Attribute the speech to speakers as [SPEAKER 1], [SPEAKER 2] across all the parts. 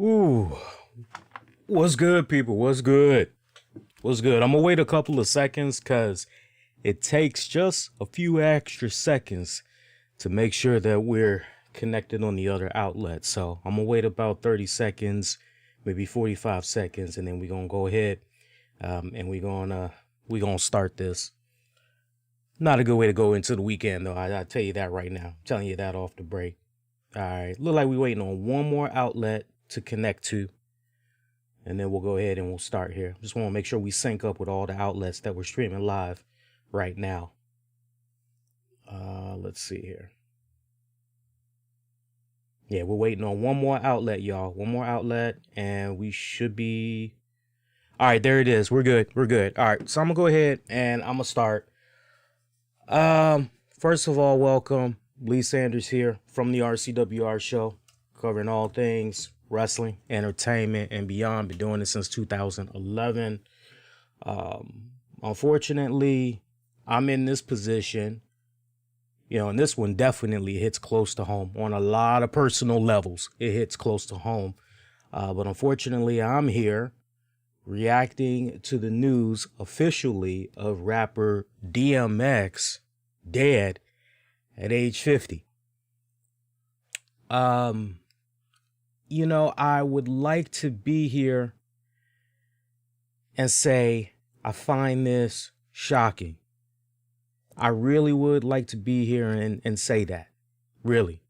[SPEAKER 1] Ooh, what's good, people? What's good? What's good? I'm gonna wait a couple of seconds because it takes just a few extra seconds to make sure that we're connected on the other outlet. So I'm gonna wait about 30 seconds, maybe 45 seconds, and then we're gonna go ahead and we're gonna start this. Not a good way to go into the weekend though. I tell you that right now. I'm telling you that off the break. All right, look like we're waiting on one more outlet to connect to, and then we'll go ahead and we'll start here. Just want to make sure we sync up with all the outlets that we're streaming live right now. Let's see here. Yeah, we're waiting on one more outlet, y'all. One more outlet, and we should be. All right, there it is. We're good. We're good. All right, so I'm gonna go ahead and I'm gonna start. First of all, welcome. Lee Sanders here from the RCWR show, covering all things wrestling, entertainment, and beyond. Been doing this since 2011. Unfortunately, I'm in this position, and this one definitely hits close to home on a lot of personal levels. It hits close to home. But unfortunately, I'm here reacting to the news officially of rapper DMX dead at age 50. I would like to be here and say I find this shocking. I really would like to be here and say that. Really.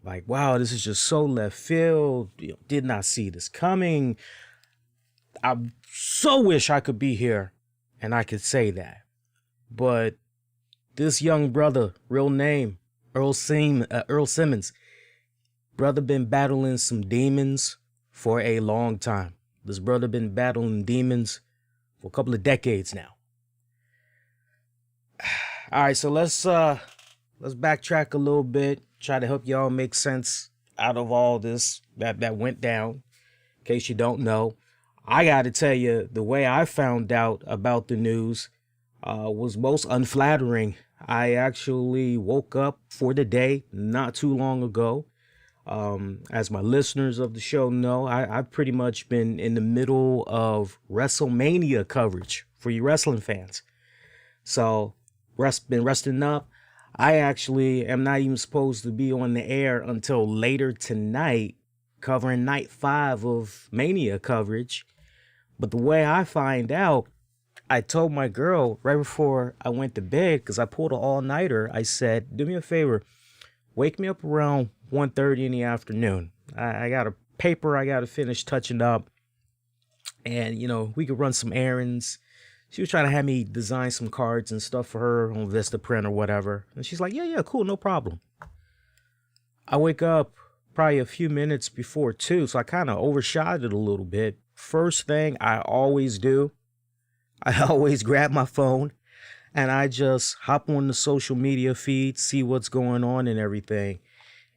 [SPEAKER 1] Like, wow, this is just so left field. Did not see this coming. I so wish I could be here and I could say that. But this young brother, real name, Earl Simmons, brother been battling some demons for a long time. This brother been battling demons for a couple of decades now. All right, so let's backtrack a little bit, try to help y'all make sense out of all this that went down. In case you don't know, I got to tell you, the way I found out about the news was most unflattering. I actually woke up for the day not too long ago. As my listeners of the show know, I've pretty much been in the middle of WrestleMania coverage for you wrestling fans. So, been resting up. I actually am not even supposed to be on the air until later tonight, covering night 5 of Mania coverage. But the way I find out, I told my girl right before I went to bed, because I pulled an all-nighter, I said, do me a favor, wake me up around 1:30 in the afternoon. I got a paper I got to finish touching up, and, we could run some errands. She was trying to have me design some cards and stuff for her on Vistaprint or whatever. And she's like, yeah, cool, no problem. I wake up probably a few minutes before 2, so I kind of overshot it a little bit. First thing I always do, I always grab my phone and I just hop on the social media feed, see what's going on and everything.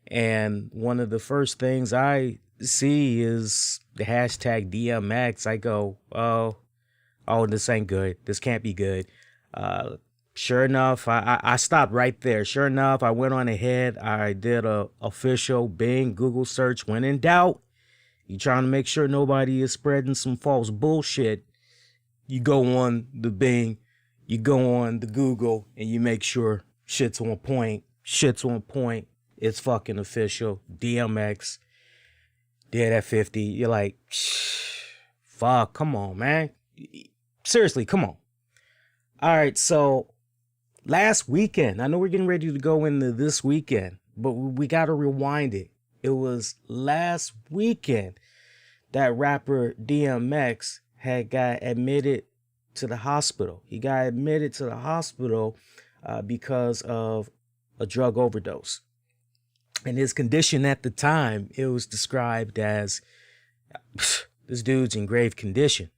[SPEAKER 1] And one of the first things I see is the hashtag DMX. I go, oh, this ain't good. This can't be good. Sure enough, I stopped right there. Sure enough, I went on ahead. I did a official Bing Google search. When in doubt, you trying to make sure nobody is spreading some false bullshit, you go on the Bing, you go on the Google, and you make sure shit's on point. Shit's on point. It's fucking official. DMX dead at 50. You're like, fuck, come on, man. Seriously, come on. All right, so last weekend, I know we're getting ready to go into this weekend, but we got to rewind it. It was last weekend that rapper DMX had got admitted to the hospital. He got admitted to the hospital because of a drug overdose. And his condition at the time, it was described as, this dude's in grave condition.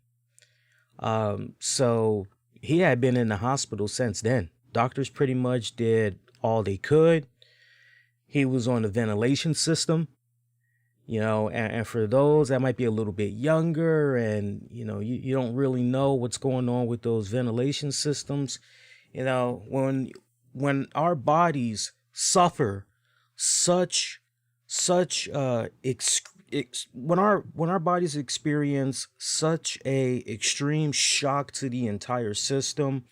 [SPEAKER 1] So he had been in the hospital since then. Doctors pretty much did all they could. He was on a ventilation system, and for those that might be a little bit younger and, you don't really know what's going on with those ventilation systems. When our bodies suffer such when our bodies experience such a extreme shock to the entire system,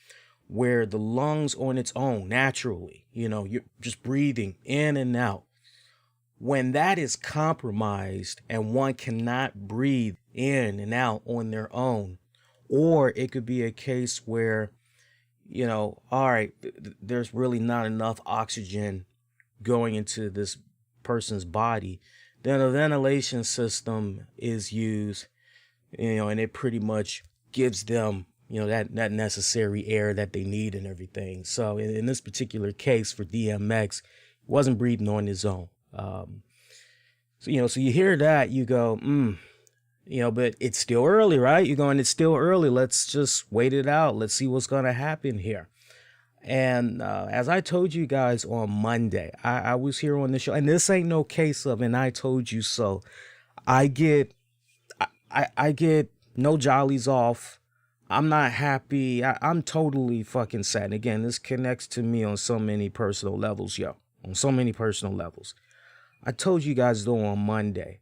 [SPEAKER 1] where the lungs on its own naturally, you're just breathing in and out. When that is compromised and one cannot breathe in and out on their own, or it could be a case where, all right, there's really not enough oxygen going into this person's body, then a ventilation system is used, and it pretty much gives them, that necessary air that they need and everything. So in this particular case for DMX, he wasn't breathing on his own. So you hear that, you go, but it's still early, right? You're going, it's still early. Let's just wait it out. Let's see what's going to happen here. And as I told you guys on Monday, I was here on the show, and this ain't no case of, and I told you so. I get no jollies off. I'm not happy. I'm totally fucking sad. And again, this connects to me on so many personal levels, on so many personal levels. I told you guys though on Monday,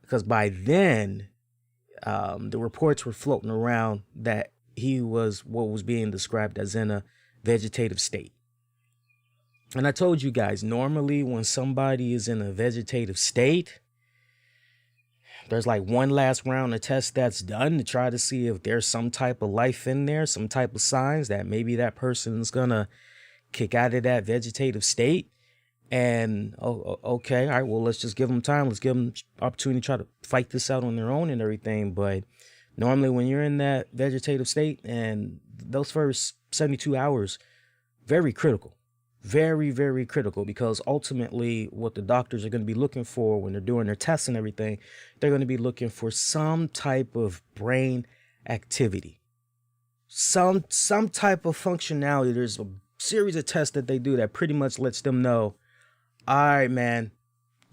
[SPEAKER 1] because by then, the reports were floating around that he was what was being described as in a vegetative state. And I told you guys, normally when somebody is in a vegetative state, there's like one last round of tests that's done to try to see if there's some type of life in there, some type of signs that maybe that person's gonna kick out of that vegetative state. And okay, all right, well, let's just give them time. Let's give them opportunity to try to fight this out on their own and everything. But normally when you're in that vegetative state, and those first 72 hours, very critical, very, very critical, because ultimately what the doctors are going to be looking for when they're doing their tests and everything, they're going to be looking for some type of brain activity, some type of functionality. There's a series of tests that they do that pretty much lets them know, all right, man,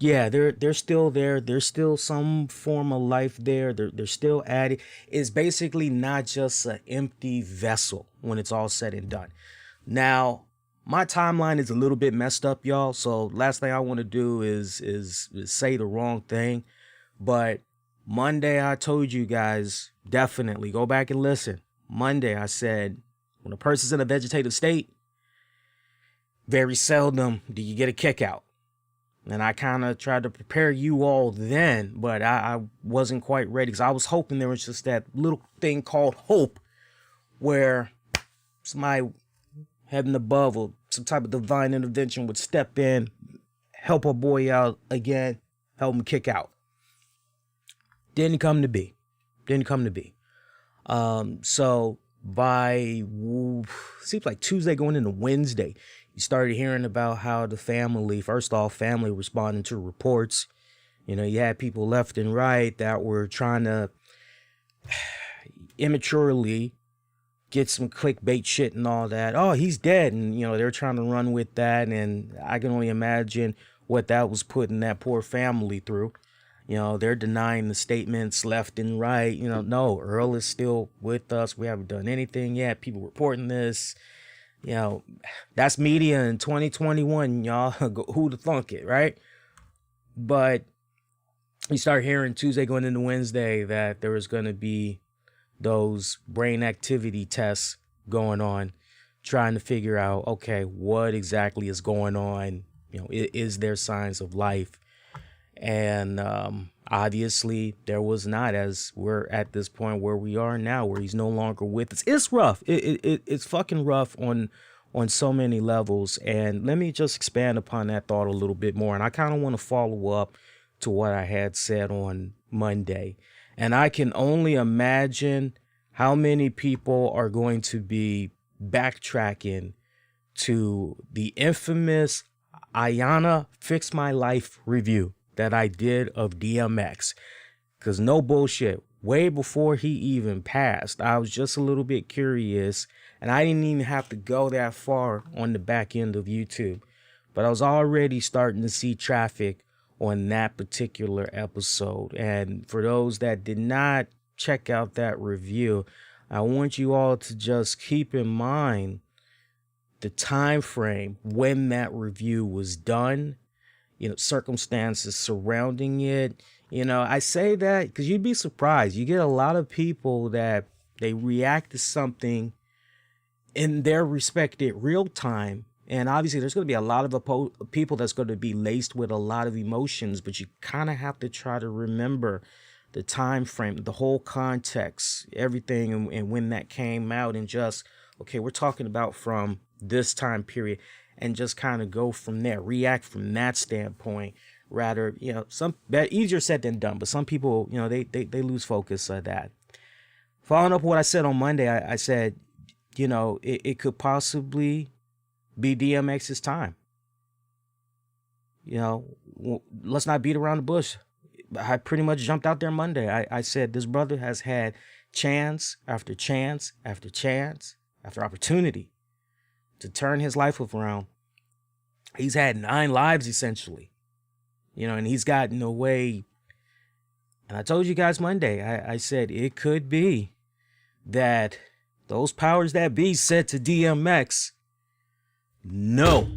[SPEAKER 1] yeah, they're still there. There's still some form of life there. They're still at it. It's basically not just an empty vessel when it's all said and done. Now, my timeline is a little bit messed up, y'all. So last thing I want to do is say the wrong thing. But Monday, I told you guys, definitely go back and listen. Monday, I said, when a person's in a vegetative state, very seldom do you get a kick out. And I kind of tried to prepare you all then, but I wasn't quite ready, because I was hoping there was just that little thing called hope, where somebody heaven above or some type of divine intervention would step in, help a boy out again, help him kick out. Didn't come to be. So by, seems like Tuesday going into Wednesday, you started hearing about how the family, first off, family responding to reports. You had people left and right that were trying to immaturely get some clickbait shit and all that. Oh, he's dead. And, they're trying to run with that. And I can only imagine what that was putting that poor family through. They're denying the statements left and right. No, Earl is still with us. We haven't done anything yet. People reporting this. That's media in 2021, y'all. Who'd have thunk it, right? But you start hearing Tuesday going into Wednesday that there was going to be those brain activity tests going on, trying to figure out, okay, what exactly is going on? Is there signs of life? And obviously there was not, as we're at this point where we are now, where he's no longer with us. It's rough. It's fucking rough on so many levels. And let me just expand upon that thought a little bit more. And I kind of want to follow up to what I had said on Monday. And I can only imagine how many people are going to be backtracking to the infamous Ayana Fix My Life review that I did of DMX. Because no bullshit, way before he even passed, I was just a little bit curious, and I didn't even have to go that far on the back end of YouTube. But I was already starting to see traffic on that particular episode. And for those that did not check out that review, I want you all to just keep in mind the time frame when that review was done, circumstances surrounding it, You know, I say that because you'd be surprised. You get a lot of people that they react to something in their respected real time. And obviously, there's going to be a lot of people that's going to be laced with a lot of emotions, but you kind of have to try to remember the time frame, the whole context, everything, and when that came out, and just, okay, we're talking about from this time period, and just kind of go from there, react from that standpoint. Rather, you know, some that easier said than done, but some people, you know, they lose focus of that. Following up what I said on Monday, I said, you know, it could possibly be DMX's time. You know, let's not beat around the bush. I pretty much jumped out there Monday. I said this brother has had chance after chance after chance after opportunity to turn his life around. He's had 9 lives essentially, you know, and he's gotten away. And I told you guys Monday, I said it could be that those powers that be said to DMX, no,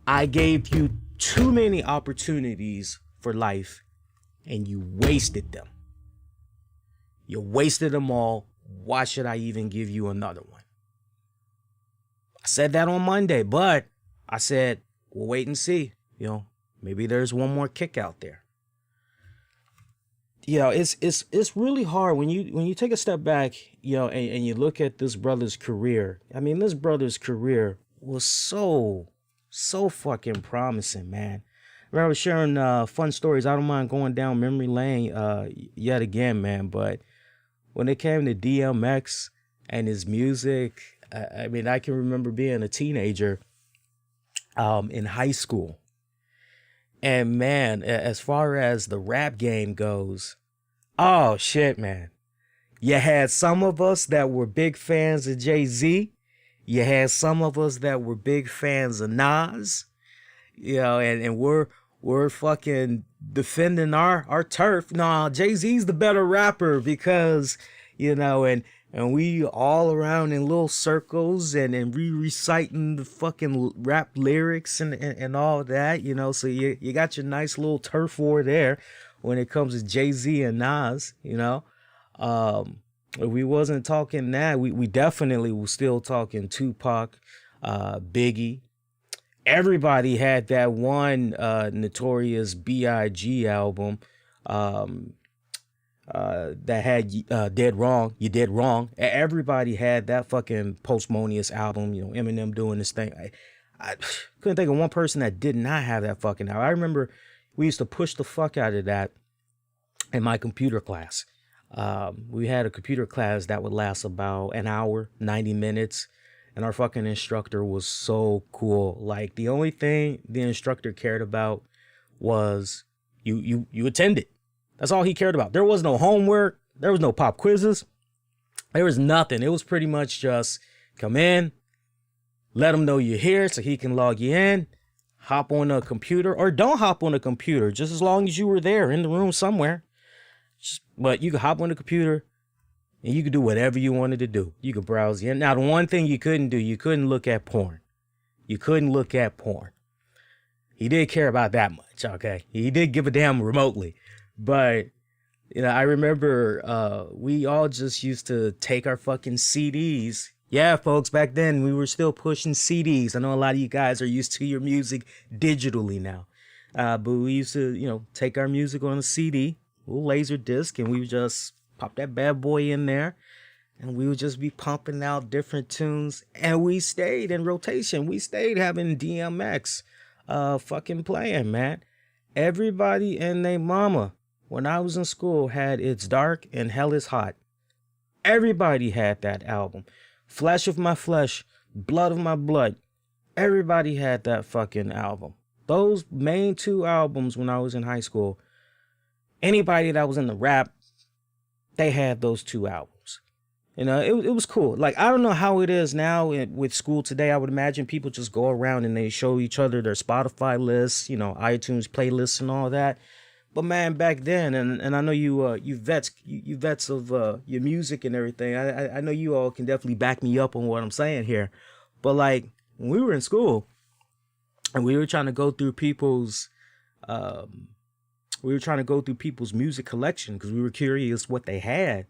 [SPEAKER 1] I gave you too many opportunities for life and you wasted them. You wasted them all. Why should I even give you another one? I said that on Monday, but I said, we'll wait and see. You know, maybe there's one more kick out there. You know, it's really hard when you take a step back, you know, and you look at this brother's career. I mean, this brother's career was so fucking promising, man. I was sharing fun stories. I don't mind going down memory lane yet again, man. But when it came to DMX and his music, I mean, I can remember being a teenager in high school. And man, as far as the rap game goes, oh shit, man. You had some of us that were big fans of Jay-Z. You had some of us that were big fans of Nas. You know, and we're fucking defending our turf. No, Jay-Z's the better rapper because, you know, and we all around in little circles and reciting the fucking rap lyrics and all that, you know. So you got your nice little turf war there when it comes to Jay-Z and Nas, you know. If we wasn't talking that, we definitely was still talking Tupac, Biggie. Everybody had that one Notorious B.I.G. album that had Dead Wrong, You Did Wrong. Everybody had that fucking Postmonious album, you know, Eminem doing this thing. I couldn't think of one person that did not have that fucking album. I remember we used to push the fuck out of that in my computer class. We had a computer class that would last about an hour, 90 minutes. And our fucking instructor was so cool. Like, the only thing the instructor cared about was you attended. That's all he cared about. There was no homework. There was no pop quizzes. There was nothing. It was pretty much just come in, let him know you're here so he can log you in, hop on a computer, or don't hop on a computer, just as long as you were there in the room somewhere. But you could hop on the computer, and you could do whatever you wanted to do. You could browse in. Now, the one thing you couldn't do, you couldn't look at porn. You couldn't look at porn. He did care about that much, okay? He did give a damn remotely. But, you know, I remember we all just used to take our fucking CDs. Yeah, folks, back then we were still pushing CDs. I know a lot of you guys are used to your music digitally now. But we used to, you know, take our music on a CD, a little laser disc, and we would just pop that bad boy in there, and we would just be pumping out different tunes, and we stayed in rotation. We stayed having DMX fucking playing, man. Everybody and their mama, when I was in school, had It's Dark and Hell is Hot. Everybody had that album. Flesh of My Flesh, Blood of My Blood. Everybody had that fucking album. Those main 2 albums when I was in high school, anybody that was in the rap, they had those 2 albums. You know, it was cool. Like, I don't know how it is now with school today. I would imagine people just go around and they show each other their Spotify lists, you know, iTunes playlists and all that. But man, back then, and I know you vets of your music and everything. I know you all can definitely back me up on what I'm saying here. But like, when we were in school and we were trying to go through people's we were trying to go through people's music collection because we were curious what they had.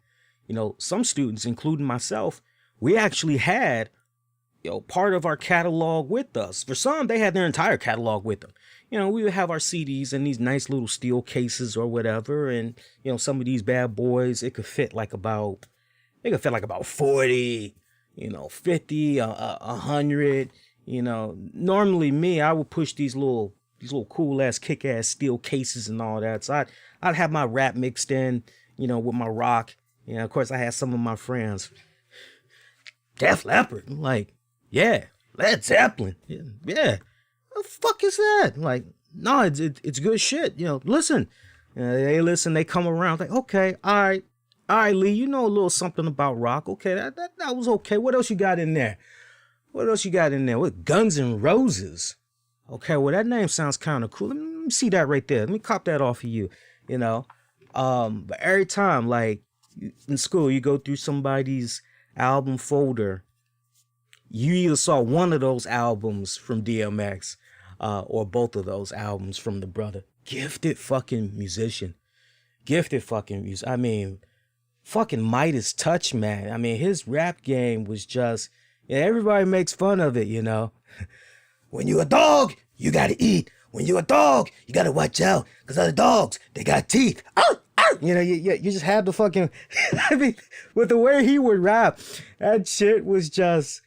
[SPEAKER 1] You know, some students, including myself, we actually had, you know, part of our catalog with us. For some, they had their entire catalog with them. You know, we would have our CDs in these nice little steel cases or whatever. And, you know, some of these bad boys, it could fit like about 40, you know, 50, 100. You know, normally me, I would push these little cool ass kick ass steel cases and all that. So I'd have my rap mixed in, you know, with my rock. You know, of course I had some of my friends. Def Leppard. I'm like, yeah, Led Zeppelin. Yeah. What the fuck is that? I'm like, no, it's good shit. You know, listen. They listen, they come around, like, okay, all right, Lee, you know a little something about rock. Okay, that was okay. What else you got in there? What, Guns N' Roses? Okay, well, that name sounds kind of cool. Let me see that right there. Let me cop that off of you, you know. But every time, like, in school, you go through somebody's album folder, you either saw one of those albums from DMX, or both of those albums from the brother. Gifted fucking musician. I mean, fucking Midas Touch, man. I mean, his rap game was just, yeah, everybody makes fun of it, you know. When you a dog, you gotta eat. When you a dog, you gotta watch out, because other dogs, they got teeth. You know, you just had the fucking, I mean, with the way he would rap, that shit was just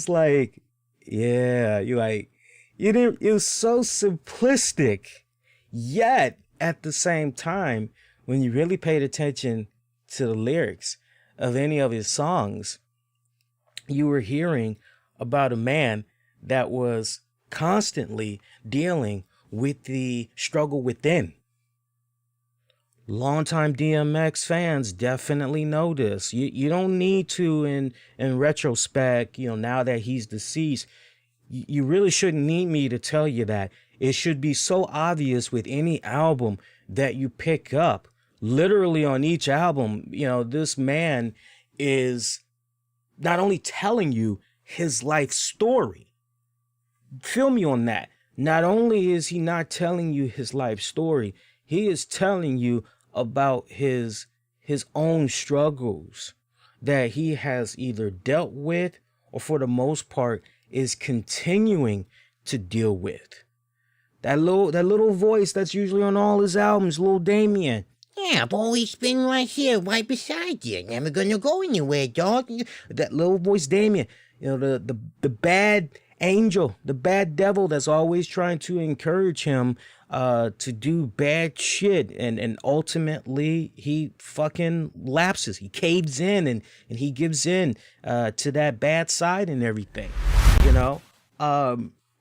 [SPEAKER 1] like, yeah, it was so simplistic, yet at the same time, when you really paid attention to the lyrics of any of his songs, you were hearing about a man that was constantly dealing with the struggle within. Longtime DMX fans definitely know this. You don't need to, in retrospect, you know, now that he's deceased, you really shouldn't need me to tell you that. It should be so obvious with any album that you pick up. Literally on each album, you know, this man is not only telling you his life story. Feel me on that. Not only is he not telling you his life story, he is telling you about his own struggles that he has either dealt with or for the most part is continuing to deal with. That little voice that's usually on all his albums, Lil Damien.
[SPEAKER 2] Yeah, I've always been right here, right beside you. Never gonna go anywhere, dog.
[SPEAKER 1] That little voice Damien. You know, the bad angel, the bad devil that's always trying to encourage him to do bad shit, and ultimately he fucking lapses. He caves in and he gives in to that bad side and everything. You know?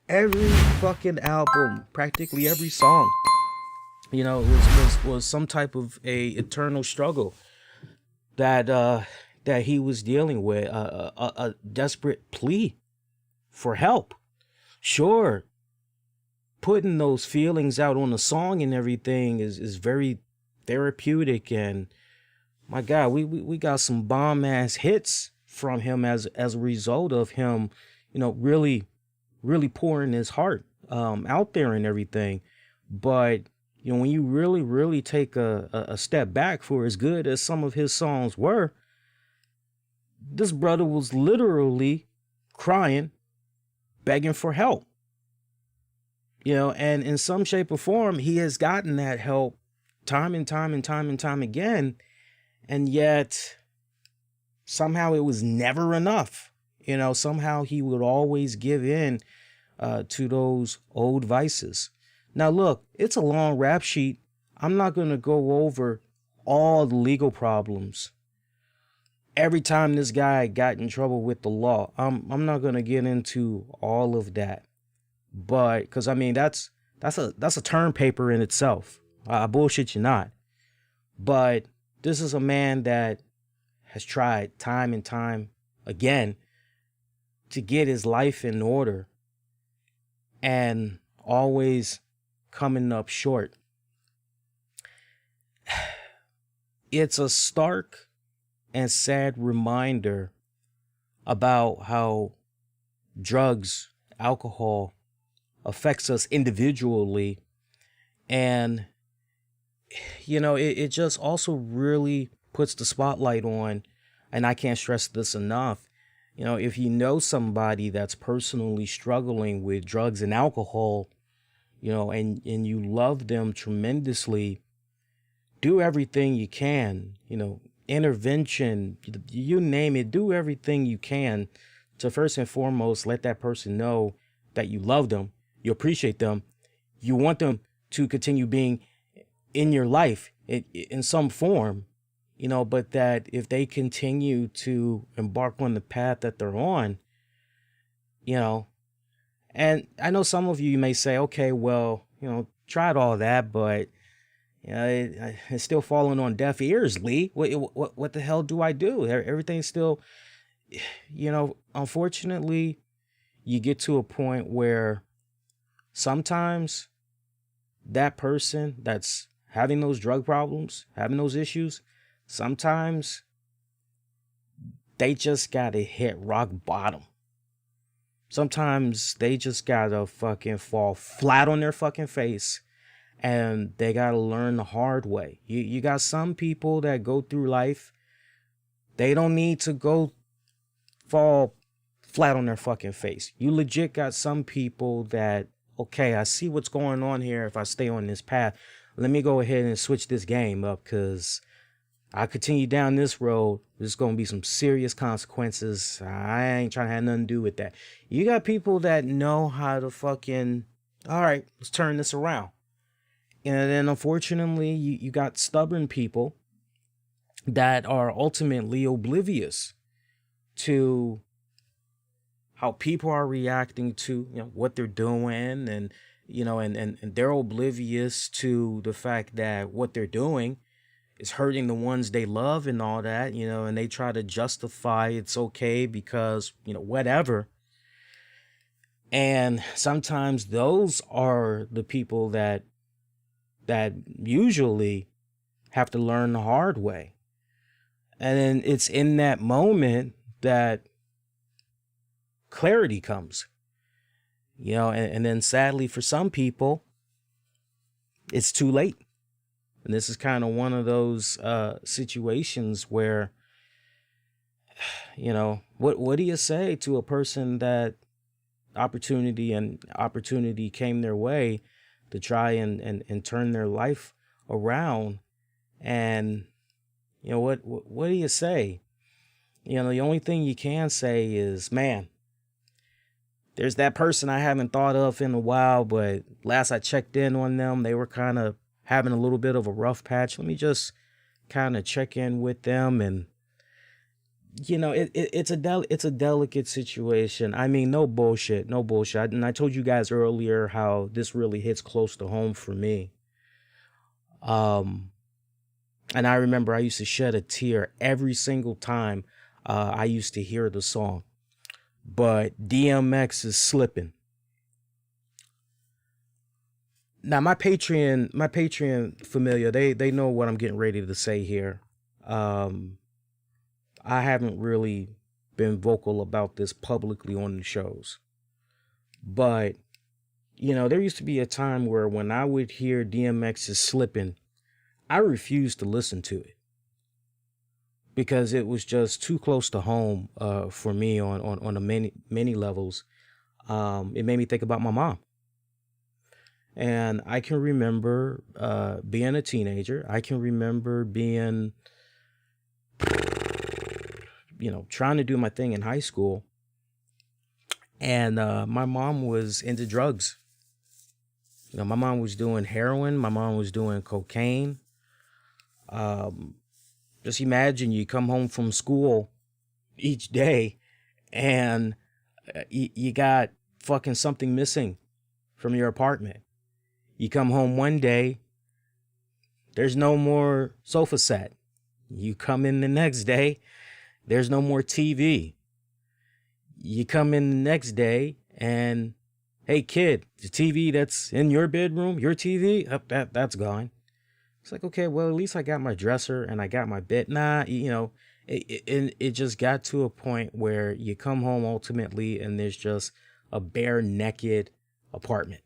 [SPEAKER 1] Every fucking album, practically every song, you know, was some type of a eternal struggle that he was dealing with, a desperate plea for help. Sure, putting those feelings out on a song and everything is very therapeutic, and my God, we got some bomb ass hits from him as a result of him, you know, really pouring his heart out there and everything. But you know, when you really take a step back, for as good as some of his songs were, this brother was literally crying, begging for help. You know, and in some shape or form, he has gotten that help time and time again. And yet somehow it was never enough. You know, somehow he would always give in to those old vices. Now, look, it's a long rap sheet. I'm not going to go over all the legal problems. Every time this guy got in trouble with the law, I'm not going to get into all of that. But because I mean, that's a term paper in itself. I bullshit you not. But this is a man that has tried time and time again to get his life in order and always coming up short. It's a stark and sad reminder about how drugs, alcohol affects us individually And, it just also really puts the spotlight on, and I can't stress this enough. If you know somebody that's personally struggling with drugs and alcohol, and you love them tremendously, do everything you can, intervention, you name it, do everything you can to first and foremost let that person know that you love them, you appreciate them, you want them to continue being in your life in some form, but that if they continue to embark on the path that they're on, you know, and I know some of you may say, okay, well, tried all that, but it's still falling on deaf ears, Lee. What the hell do I do? Everything's still, unfortunately, you get to a point where sometimes that person that's having those drug problems, having those issues, sometimes they just gotta hit rock bottom. Sometimes they just gotta fucking fall flat on their fucking face, and they gotta learn the hard way. You got some people that go through life, they don't need to go fall flat on their fucking face. You legit got some people that, okay, I see what's going on here. If I stay on this path, let me go ahead and switch this game up, because I continue down this road, there's going to be some serious consequences. I ain't trying to have nothing to do with that. You got people that know how to fucking, all right, let's turn this around. And then unfortunately, you got stubborn people that are ultimately oblivious to how people are reacting to, what they're doing, and, and they're oblivious to the fact that what they're doing is hurting the ones they love and all that, and they try to justify it's okay because, whatever. And sometimes those are the people that usually have to learn the hard way. And then it's in that moment that clarity comes, and then sadly for some people, it's too late. And this is kind of one of those situations where, what do you say to a person that opportunity came their way to try and turn their life around? And, what do you say? The only thing you can say is, man, there's that person I haven't thought of in a while, but last I checked in on them, they were kind of having a little bit of a rough patch. Let me just kind of check in with them. And, it's a delicate situation. I mean, no bullshit. And I told you guys earlier how this really hits close to home for me. And I remember I used to shed a tear every single time I used to hear the song. But DMX is slipping. Now my Patreon familiar, they know what I'm getting ready to say here. I haven't really been vocal about this publicly on the shows. But, there used to be a time where when I would hear DMX is slipping, I refused to listen to it, because it was just too close to home for me on a many levels. It made me think about my mom. And I can remember being a teenager. I can remember being, trying to do my thing in high school. And my mom was into drugs. My mom was doing heroin. My mom was doing cocaine. Just imagine you come home from school each day and you got fucking something missing from your apartment. You come home one day, there's no more sofa set. You come in the next day, there's no more TV. You come in the next day and, hey kid, the TV that's in your bedroom, your TV, that's gone. It's like, okay, well, at least I got my dresser and I got my bed. Nah, it just got to a point where you come home ultimately and there's just a bare naked apartment.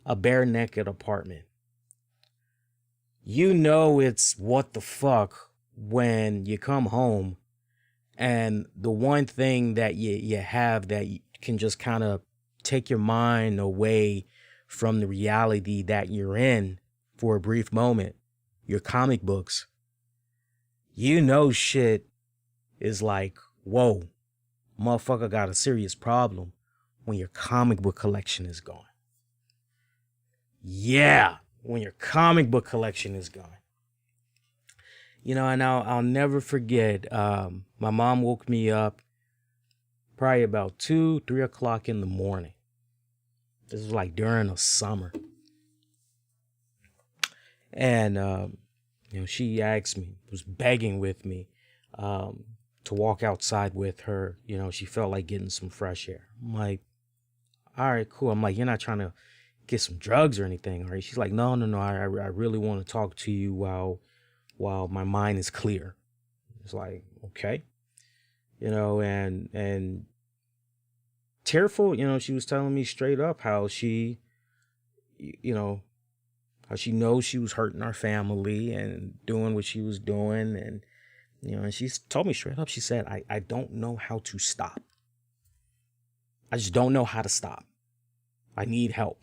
[SPEAKER 1] a bare naked apartment. You know it's what the fuck when you come home and the one thing that you have that you can just kind of take your mind away from the reality that you're in for a brief moment, your comic books. You know shit is like, whoa, motherfucker got a serious problem when your comic book collection is gone. Yeah, when your comic book collection is gone. You know, and I'll never forget, my mom woke me up probably about 2, 3 o'clock in the morning. This was like during the summer. And, you know, she asked me, was begging with me to walk outside with her. You know, she felt like getting some fresh air. I'm like, all right, cool. I'm like, you're not trying to get some drugs or anything, right? She's like, no. I really want to talk to you while my mind is clear. It's like, okay, you know, and tearful, you know, she was telling me straight up how she, you know, how she knows she was hurting our family and doing what she was doing. And, you know, and she told me straight up, she said, I don't know how to stop. I just don't know how to stop. I need help.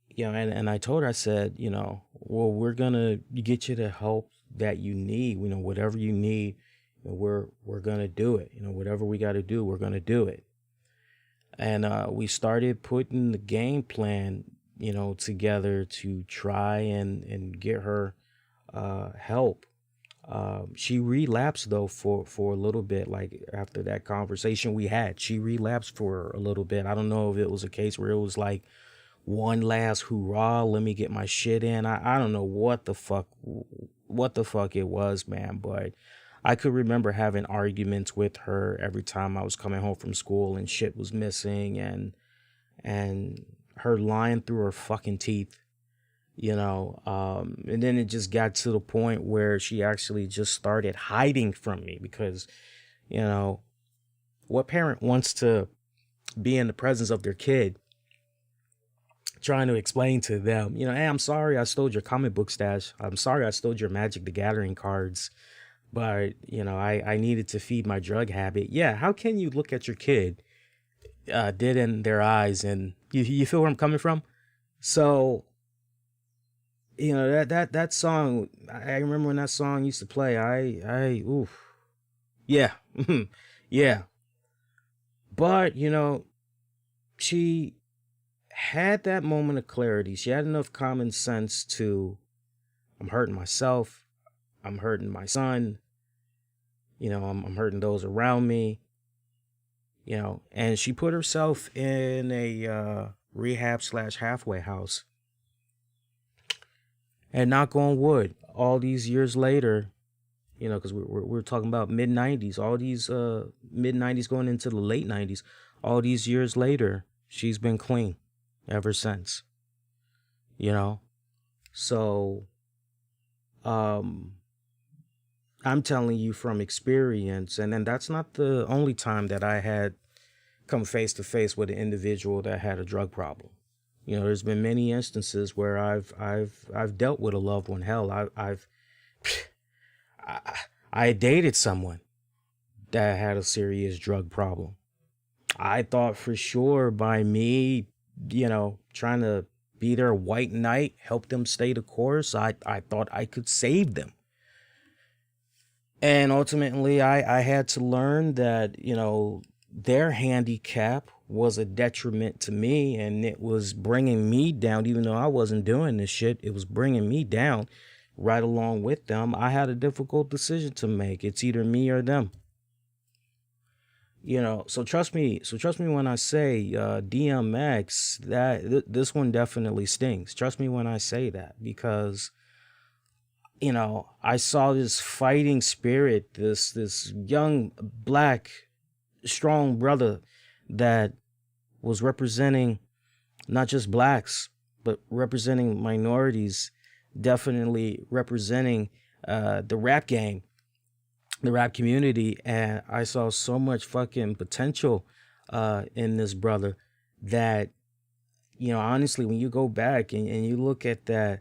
[SPEAKER 1] You know, and I told her, I said, you know, well, we're gonna get you the help that you need. You know, whatever you need, you know, we're gonna do it. You know, whatever we got to do, we're gonna do it. And we started putting the game plan, you know, together to try and get her help. She relapsed though for a little bit. Like after that conversation we had, she relapsed for a little bit. I don't know if it was a case where it was like one last hoorah, let me get my shit in. I don't know what the fuck it was, man, but I could remember having arguments with her every time I was coming home from school and shit was missing, and her lying through her fucking teeth, you know. And then it just got to the point where she actually just started hiding from me because, you know, what parent wants to be in the presence of their kid trying to explain to them, you know, hey, I'm sorry I stole your comic book stash. I'm sorry I stole your Magic the Gathering cards. But, you know, I needed to feed my drug habit. Yeah, how can you look at your kid dead in their eyes and you feel where I'm coming from? So, you know, that song, I remember when that song used to play, oof. Yeah. Yeah. But, you know, she had that moment of clarity. She had enough common sense to, I'm hurting myself. I'm hurting my son. You know, I'm hurting those around me. You know, and she put herself in a rehab / halfway house. And knock on wood, all these years later, you know, because we're talking about mid 90s, all these mid 90s going into the late 90s, all these years later, she's been clean ever since. You know, so I'm telling you from experience, and that's not the only time that I had come face to face with an individual that had a drug problem. You know, there's been many instances where I've dealt with a loved one. Hell, I dated someone that had a serious drug problem. I thought for sure by me, you know, trying to be their white knight, help them stay the course, I thought I could save them. And ultimately, I had to learn that, you know, their handicap was a detriment to me, and it was bringing me down. Even though I wasn't doing this shit, it was bringing me down right along with them. I had a difficult decision to make. It's either me or them. You know, so trust me when I say DMX, this one definitely stings. Trust me when I say that, because, you know, I saw this fighting spirit, this young black strong brother that was representing not just blacks, but representing minorities, definitely representing the rap game, the rap community. And I saw so much fucking potential in this brother that, honestly, when you go back and you look at that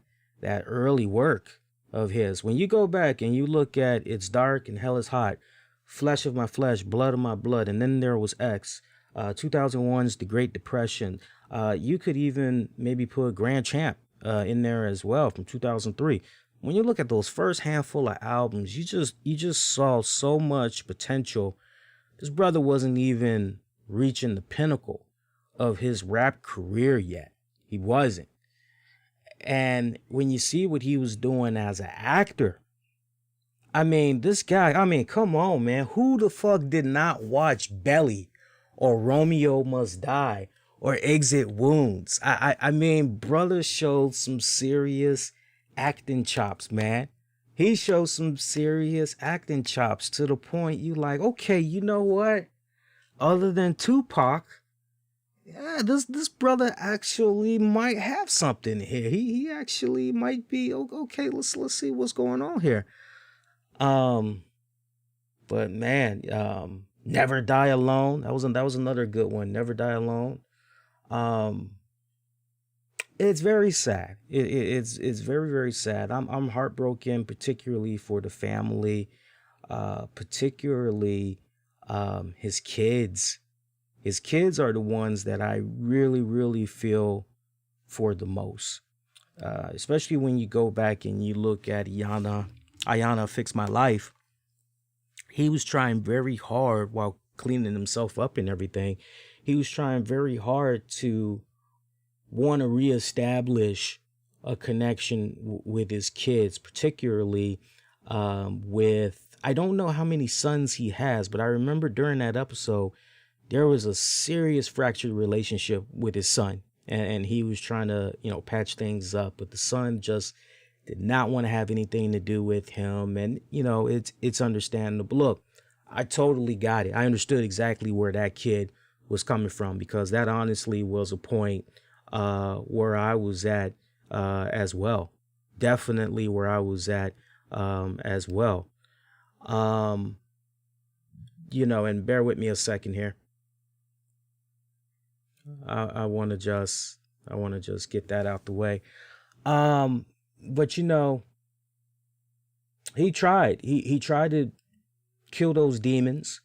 [SPEAKER 1] early work of his, when you go back and you look at It's Dark and Hell is Hot, Flesh of My Flesh, Blood of My Blood, and then there was X, 2001's The Great Depression. You could even maybe put Grand Champ in there as well from 2003. When you look at those first handful of albums, you just saw so much potential. This brother wasn't even reaching the pinnacle of his rap career yet. He wasn't. And when you see what he was doing as an actor, I mean, this guy, I mean, come on, man. Who the fuck did not watch Belly or Romeo Must Die or Exit Wounds? I mean, brother showed some serious acting chops, man. He showed some serious acting chops to the point you like, okay, you know what? Other than Tupac, yeah, this brother actually might have something here. He actually might be okay. Let's see what's going on here. Um, but man, Never Die Alone. That was another good one. Never Die Alone. Um, it's very sad. It's very very sad. I'm heartbroken, particularly for the family, particularly his kids. His kids are the ones that I really really feel for the most. Especially when you go back and you look at Ayana Fix My Life. He was trying very hard while cleaning himself up and everything. He was trying very hard to want to reestablish a connection with his kids, particularly with, I don't know how many sons he has, but I remember during that episode, there was a serious fractured relationship with his son. And he was trying to, patch things up, but the son just did not want to have anything to do with him. And, it's understandable. Look, I totally got it. I understood exactly where that kid was coming from, because that honestly was a point where I was at as well. Definitely where I was at as well. And bear with me a second here. I want to just get that out the way. But he tried. He tried to kill those demons.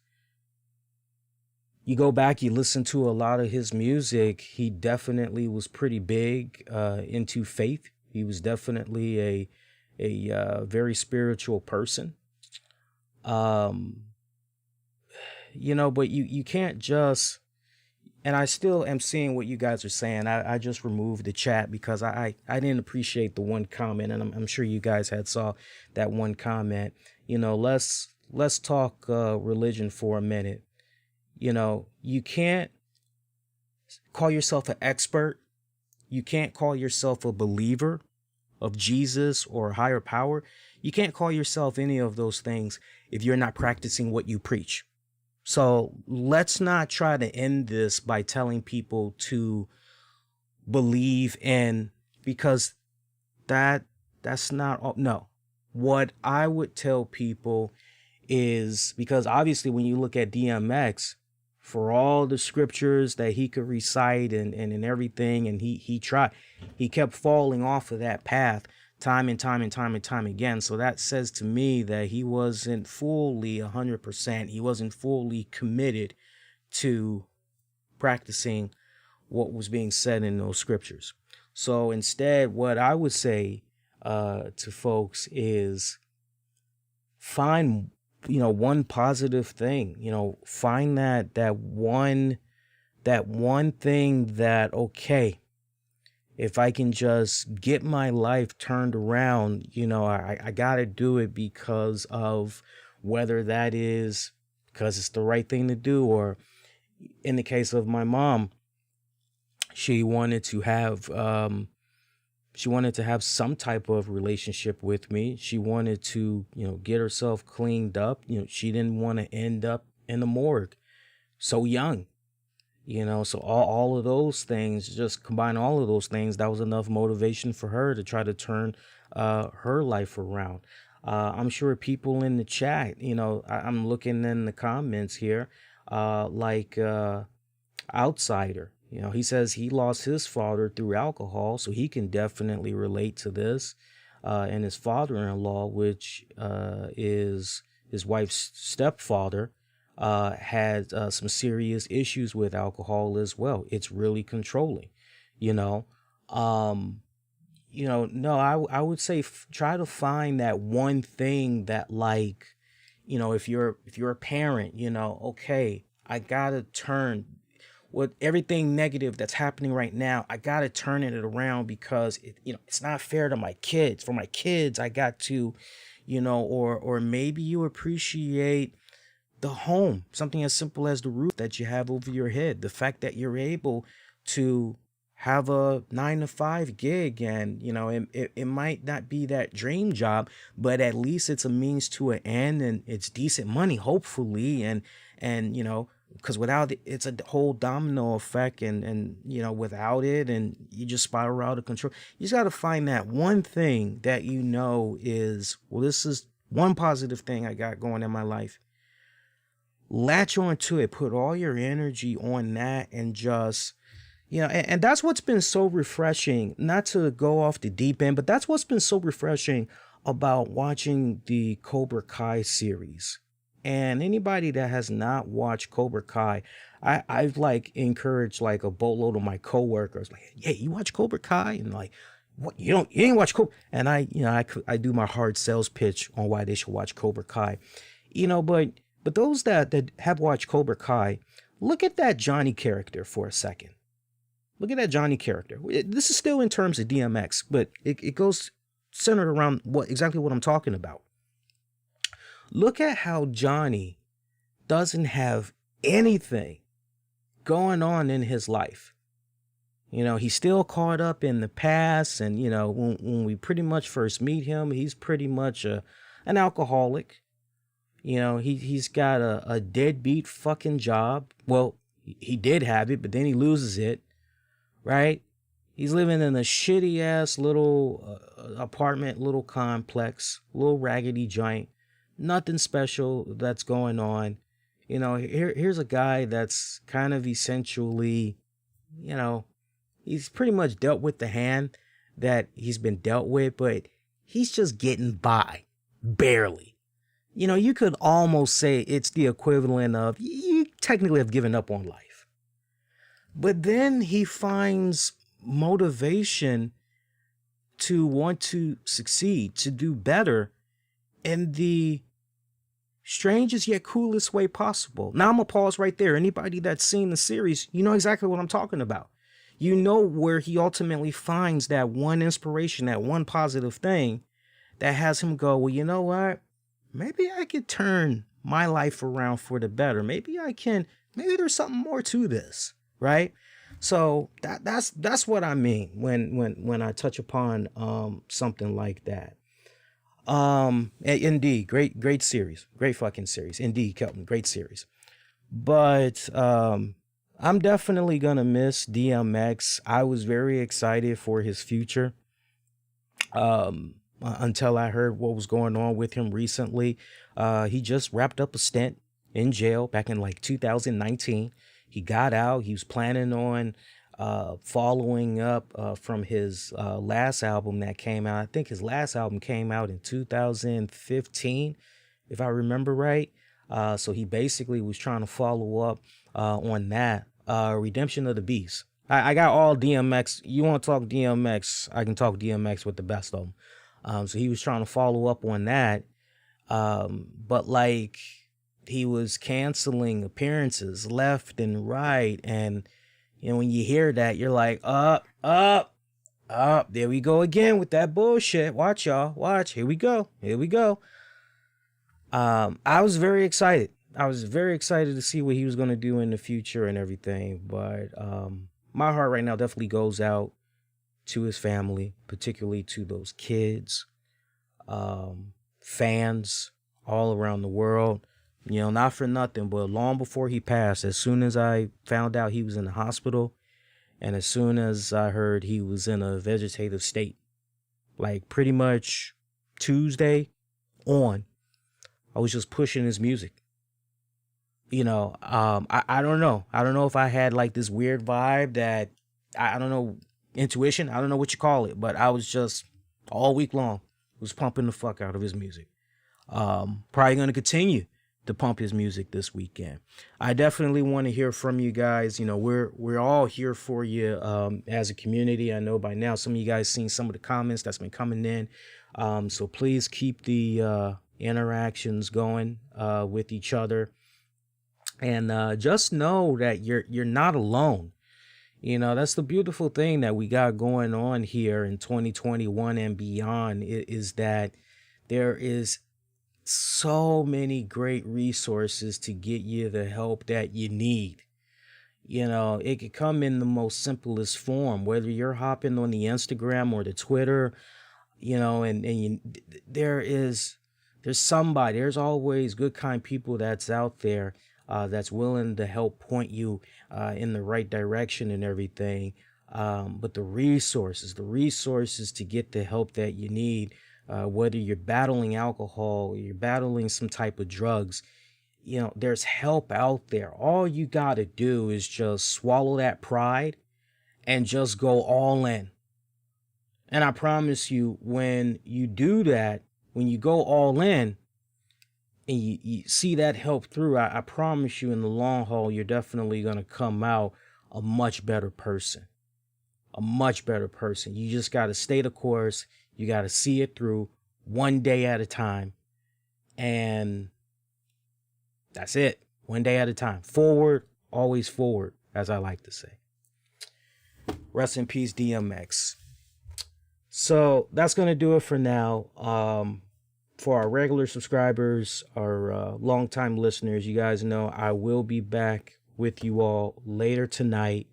[SPEAKER 1] You go back, you listen to a lot of his music. He definitely was pretty big into faith. He was definitely a very spiritual person. But you can't just. And I still am seeing what you guys are saying. I just removed the chat because I didn't appreciate the one comment, and I'm sure you guys had saw that one comment. Let's talk religion for a minute. You can't call yourself an expert. You can't call yourself a believer of Jesus or higher power. You can't call yourself any of those things if you're not practicing what you preach. So let's not try to end this by telling people to believe in, because that's not all. No. What I would tell people is, because obviously when you look at DMX, for all the scriptures that he could recite and everything, and he kept falling off of that path time and time and time and time again. So that says to me that he wasn't fully 100%. He wasn't fully committed to practicing what was being said in those scriptures. So instead, what I would say to folks is find, one positive thing. Find that one thing that, okay, if I can just get my life turned around, I got to do it because of, whether that is because it's the right thing to do, or in the case of my mom, she wanted to have some type of relationship with me. She wanted to, get herself cleaned up. She didn't want to end up in the morgue so young. So all of those things, just combine all of those things, that was enough motivation for her to try to turn her life around. I'm sure people in the chat, I'm looking in the comments here, like Outsider, You know, he says he lost his father through alcohol, so he can definitely relate to this. And his father-in-law, which is his wife's stepfather, had some serious issues with alcohol as well. It's really controlling, you know. Um, no, I would say try to find that one thing that, like, if you're a parent, okay, I gotta turn with everything negative that's happening right now. I gotta turn it around because it's not fair to my kids. For my kids, I got to, or maybe you appreciate the home, something as simple as the roof that you have over your head, the fact that you're able to have a 9 to 5 gig, and it might not be that dream job, but at least it's a means to an end, and it's decent money, hopefully. And because without it, it's a whole domino effect, and without it, and you just spiral out of control. You just got to find that one thing that is, well, this is one positive thing I got going in my life. Latch on to it, put all your energy on that, and just and that's what's been so refreshing, not to go off the deep end, but that's what's been so refreshing about watching the Cobra Kai series. And anybody that has not watched Cobra Kai, I've like encouraged like a boatload of my coworkers, like, hey, you watch Cobra Kai? And like, what, you ain't watch Cobra? And I do my hard sales pitch on why they should watch Cobra Kai, but those that have watched Cobra Kai, look at that Johnny character for a second. Look at that Johnny character. This is still in terms of DMX, but it goes centered around exactly what I'm talking about. Look at how Johnny doesn't have anything going on in his life. He's still caught up in the past, and when we pretty much first meet him, he's pretty much an alcoholic. He's got a deadbeat fucking job. Well, he did have it, but then he loses it. Right? He's living in a shitty ass little apartment, little complex, little raggedy joint. Nothing special that's going on. Here's a guy that's kind of essentially, he's pretty much dealt with the hand that he's been dealt with, but he's just getting by, barely. You could almost say it's the equivalent of, you technically have given up on life. But then he finds motivation to want to succeed, to do better in the strangest yet coolest way possible. Now I'm going to pause right there. Anybody that's seen the series, you know exactly what I'm talking about. You know where he ultimately finds that one inspiration, that one positive thing that has him go, well, you know what? Maybe I could turn my life around for the better. Maybe there's something more to this. Right? So that's what I mean when I touch upon something like that. Indeed, great series. Great fucking series. Indeed, Kelton, great series. But I'm definitely gonna miss DMX. I was very excited for his future. Until I heard what was going on with him recently. He just wrapped up a stint in jail back in like 2019. He got out. He was planning on following up from his last album that came out. I think his last album came out in 2015, if I remember right. So he basically was trying to follow up on that. Redemption of the Beast. I got all DMX. You want to talk DMX? I can talk DMX with the best of them. So he was trying to follow up on that. But like, he was canceling appearances left and right. And, when you hear that, you're like, up. There we go again with that bullshit. Watch, y'all. Watch. Here we go. I was very excited. To see what he was going to do in the future and everything. But my heart right now definitely goes out to his family, particularly to those kids, fans all around the world. Not for nothing, but long before he passed, as soon as I found out he was in the hospital, and as soon as I heard he was in a vegetative state, like pretty much Tuesday on, I was just pushing his music. I don't know. I don't know if I had like this weird vibe that I don't know, intuition. I don't know what you call it, but I was just all week long was pumping the fuck out of his music. Probably going to continue to pump his music this weekend. I definitely want to hear from you guys. We're all here for you as a community. I know by now some of you guys seen some of the comments that's been coming in. So please keep the interactions going with each other. And just know that you're not alone. That's the beautiful thing that we got going on here in 2021 and beyond is that there is so many great resources to get you the help that you need. It could come in the most simplest form, whether you're hopping on the Instagram or the Twitter, there's somebody, there's always good, kind people that's out there that's willing to help point you in the right direction and everything. But the resources to get the help that you need, whether you're battling alcohol or you're battling some type of drugs, there's help out there. All you got to do is just swallow that pride and just go all in. And I promise you, when you do that, when you go all in and you see that help through, I promise you in the long haul, you're definitely going to come out a much better person. A much better person. You just got to stay the course. You got to see it through one day at a time. And that's it. One day at a time. Forward, always forward, as I like to say. Rest in peace, DMX. So that's going to do it for now. For our regular subscribers, our longtime listeners, you guys know I will be back with you all later tonight.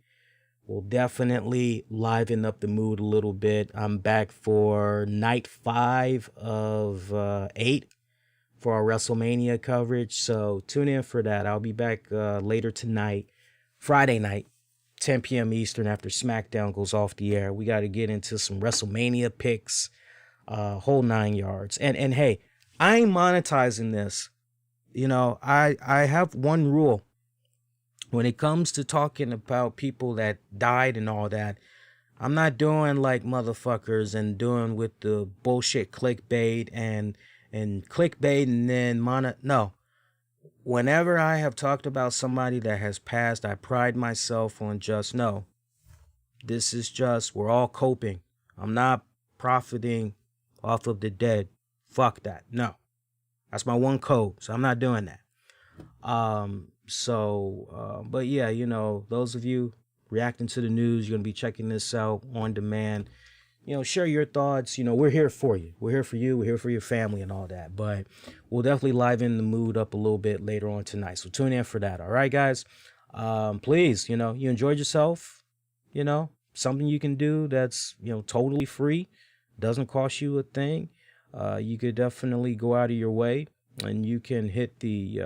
[SPEAKER 1] We'll definitely liven up the mood a little bit. I'm back for night 5 of 8 for our WrestleMania coverage. So tune in for that. I'll be back later tonight, Friday night, 10 p.m. Eastern after SmackDown goes off the air. We got to get into some WrestleMania picks, whole 9 yards. And hey, I ain't monetizing this. I have one rule. When it comes to talking about people that died and all that, I'm not doing like motherfuckers and doing with the bullshit clickbait and clickbait and then no. Whenever I have talked about somebody that has passed, I pride myself on just no. This is just, we're all coping. I'm not profiting off of the dead. Fuck that. No. That's my one code. So I'm not doing that. But yeah, those of you reacting to the news, you're going to be checking this out on demand. Share your thoughts. We're here for you. We're here for you. We're here for your family and all that. But we'll definitely liven the mood up a little bit later on tonight. So tune in for that. All right, guys. Please, you enjoyed yourself. Something you can do that's, totally free. Doesn't cost you a thing. You could definitely go out of your way and you can hit the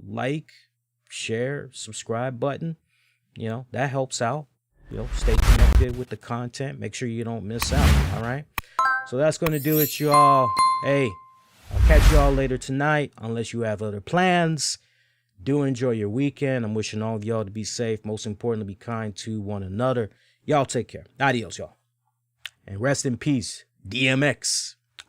[SPEAKER 1] like, share, subscribe button. That helps out. Stay connected with the content. Make sure you don't miss out. All right. So that's going to do it, y'all. Hey, I'll catch y'all later tonight, unless you have other plans. Do enjoy your weekend. I'm wishing all of y'all to be safe. Most importantly, be kind to one another. Y'all take care. Adios, y'all. And rest in peace, DMX.